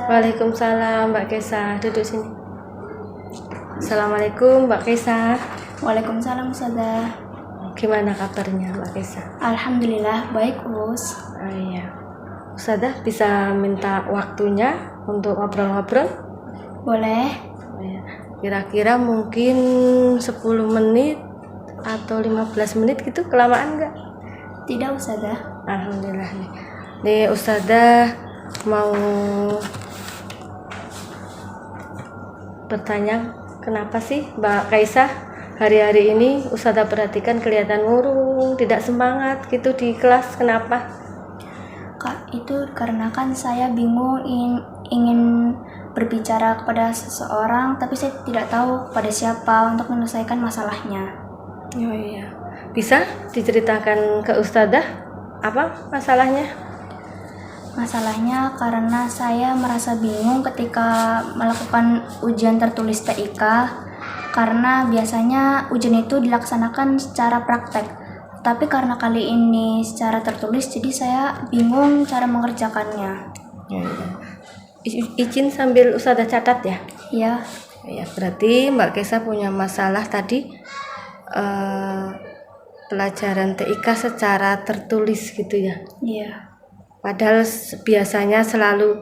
Waalaikumsalam Mbak Kesa, duduk sini. Assalamualaikum Mbak Kesa. Waalaikumsalam Ustazah. Gimana kabarnya Mbak Kesa? Alhamdulillah baik Us. Oh iya. Ustazah bisa minta waktunya untuk ngobrol-ngobrol? Boleh? Oh, iya. Kira-kira mungkin 10 menit atau 15 menit gitu, kelamaan nggak? Tidak Ustazah. Alhamdulillah nih. Nih Ustazah mau bertanya, kenapa sih Mbak Kaisah hari-hari ini Ustazah perhatikan kelihatan murung, tidak semangat gitu di kelas, kenapa? Kak, itu karena kan saya bingung ingin berbicara kepada seseorang, tapi saya tidak tahu kepada siapa untuk menyelesaikan masalahnya. Oh iya. Bisa diceritakan ke Ustazah apa masalahnya? Masalahnya karena saya merasa bingung ketika melakukan ujian tertulis TIK, karena biasanya ujian itu dilaksanakan secara praktek. Tapi karena kali ini secara tertulis, jadi saya bingung cara mengerjakannya. Ya, iya. Izin sambil Ustazah catat ya. Ya, Ya, berarti Mbak Kesa punya masalah tadi pelajaran TIK secara tertulis gitu ya. iya. Padahal biasanya selalu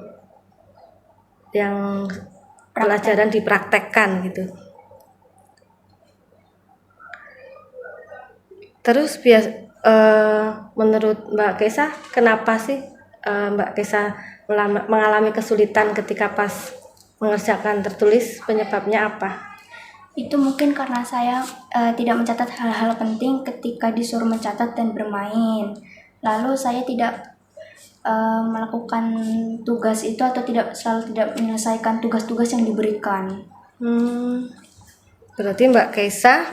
yang pelajaran dipraktekkan gitu. Terus menurut Mbak Kesa, kenapa sih Mbak Kesa mengalami kesulitan ketika pas mengerjakan tertulis? Penyebabnya apa? Itu mungkin karena saya tidak mencatat hal-hal penting ketika disuruh mencatat dan bermain. Lalu saya tidak melakukan tugas itu atau selalu tidak menyelesaikan tugas-tugas yang diberikan. Berarti Mbak Kesa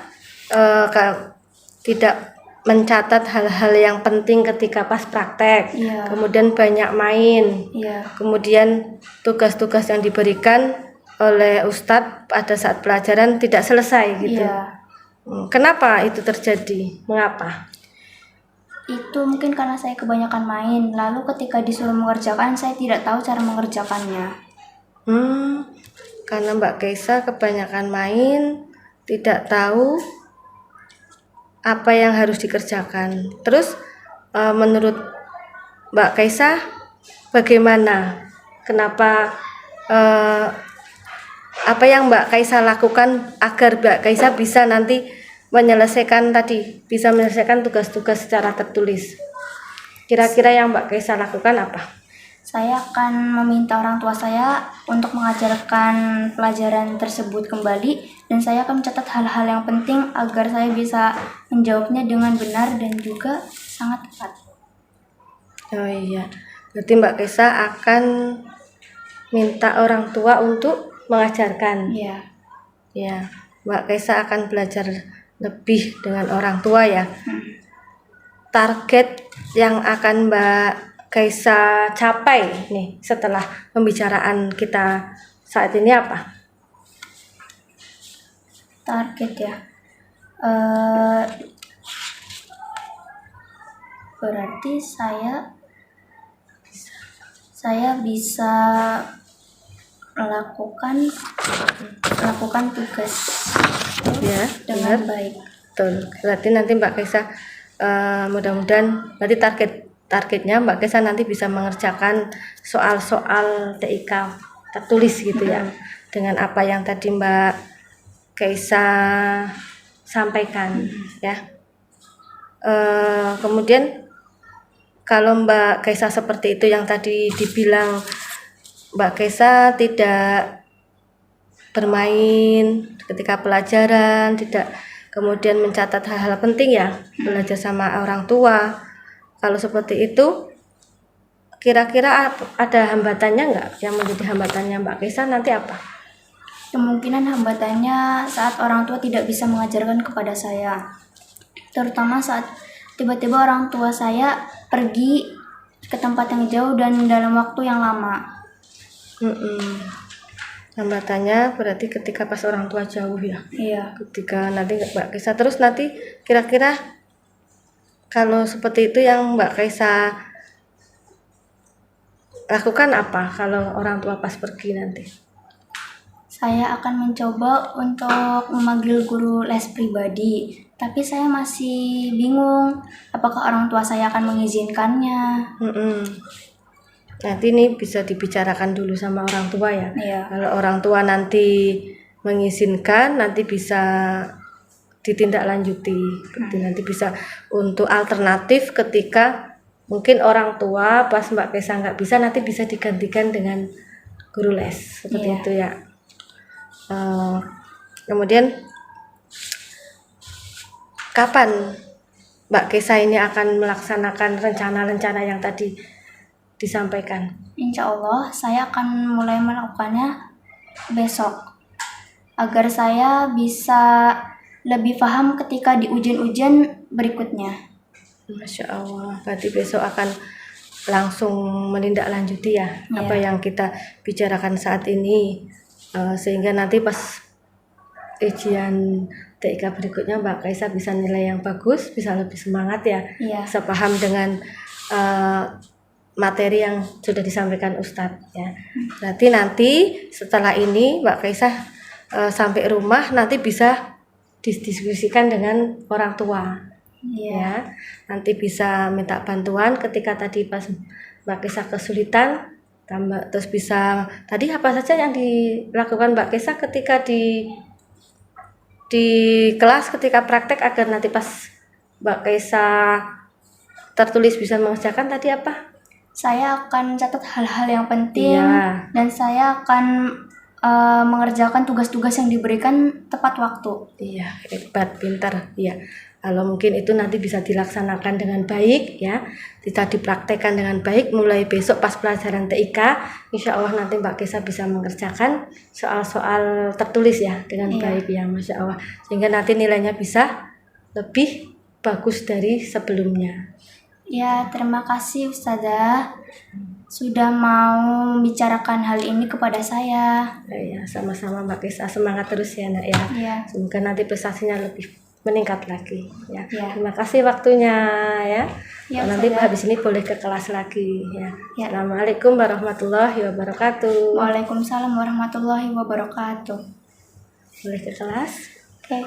tidak mencatat hal-hal yang penting ketika pas praktek. Iya. Kemudian banyak main. Iya. Kemudian tugas-tugas yang diberikan oleh Ustadz pada saat pelajaran tidak selesai gitu. Iya. Kenapa itu terjadi? Mengapa? Itu mungkin karena saya kebanyakan main. Lalu ketika disuruh mengerjakan, saya tidak tahu cara mengerjakannya. Karena Mbak Kesa kebanyakan main, tidak tahu apa yang harus dikerjakan. Terus menurut Mbak Kesa bagaimana? Kenapa apa yang Mbak Kesa lakukan agar Mbak Kesa bisa nanti menyelesaikan tugas-tugas secara tertulis? Kira-kira yang Mbak Kesa lakukan apa? Saya akan meminta orang tua saya untuk mengajarkan pelajaran tersebut kembali, dan saya akan mencatat hal-hal yang penting agar saya bisa menjawabnya dengan benar dan juga sangat tepat. Oh iya, berarti Mbak Kesa akan minta orang tua untuk mengajarkan. Iya. Ya, Mbak Kesa akan belajar lebih dengan orang tua ya. Target yang akan Mbak Kesa capai nih setelah pembicaraan kita saat ini apa? Target ya. Berarti saya bisa melakukan tugas Ya, dengan benar. baik. Betul. Berarti nanti Mbak Kesa mudah-mudahan nanti targetnya Mbak Kesa nanti bisa mengerjakan soal-soal TIK tertulis gitu ya, dengan apa yang tadi Mbak Kesa sampaikan ya. Kemudian kalau Mbak Kesa seperti itu yang tadi dibilang Mbak Kesa tidak bermain ketika pelajaran, tidak kemudian mencatat hal-hal penting ya, belajar sama orang tua. Kalau seperti itu, kira-kira ada hambatannya nggak? Yang menjadi hambatannya Mbak Kesa nanti apa? Kemungkinan hambatannya saat orang tua tidak bisa mengajarkan kepada saya, terutama saat tiba-tiba orang tua saya pergi ke tempat yang jauh dan dalam waktu yang lama. Hambatannya berarti ketika pas orang tua jauh ya. Iya. Ketika nanti Mbak Kesa, terus nanti kira-kira kalau seperti itu yang Mbak Kesa lakukan apa kalau orang tua pas pergi nanti? Saya akan mencoba untuk memanggil guru les pribadi, tapi saya masih bingung apakah orang tua saya akan mengizinkannya. Mm-mm. Nanti ini bisa dibicarakan dulu sama orang tua ya. Iya. Kalau orang tua nanti mengizinkan, nanti bisa ditindaklanjuti. Berarti nanti bisa untuk alternatif ketika mungkin orang tua pas Mbak Kesa nggak bisa, nanti bisa digantikan dengan guru les seperti Iya. itu ya. Kemudian kapan Mbak Kesa ini akan melaksanakan rencana-rencana yang tadi disampaikan? Insya Allah saya akan mulai melakukannya besok agar saya bisa lebih paham ketika di ujian-ujian berikutnya. Masya Allah, berarti besok akan langsung menindaklanjuti ya Iya. apa yang kita bicarakan saat ini. Sehingga nanti pas ujian TIK berikutnya Mbak Kaisa bisa nilai yang bagus, bisa lebih semangat ya, Iya. bisa paham dengan materi yang sudah disampaikan Ustadz ya. Berarti nanti setelah ini Mbak Kaisa sampai rumah nanti bisa didiskusikan dengan orang tua. Iya. Ya, nanti bisa minta bantuan ketika tadi pas Mbak Kesa kesulitan, terus bisa tadi apa saja yang dilakukan Mbak Kesa ketika di kelas ketika praktek agar nanti pas Mbak Kesa tertulis bisa mengerjakan tadi apa? Saya akan catat hal-hal yang penting Iya. dan saya akan mengerjakan tugas-tugas yang diberikan tepat waktu. Iya, hebat, pintar. Iya. Kalau mungkin itu nanti bisa dilaksanakan dengan baik ya, bisa dipraktekkan dengan baik mulai besok pas pelajaran TIK. Insya Allah nanti Mbak Kesa bisa mengerjakan soal-soal tertulis ya dengan Iya. baik ya, Masya Allah. Sehingga nanti nilainya bisa lebih bagus dari sebelumnya. Ya, terima kasih Ustazah sudah mau membicarakan hal ini kepada saya. Ya, sama-sama Mbak Kesa, semangat terus ya nak ya. Ya, Semoga nanti prestasinya lebih meningkat lagi ya. Ya. Terima kasih waktunya ya. Ya, Nanti Ustazah. habis ini boleh ke kelas lagi ya. Ya. Assalamualaikum warahmatullahi wabarakatuh. Waalaikumsalam warahmatullahi wabarakatuh. Boleh ke kelas? Oke.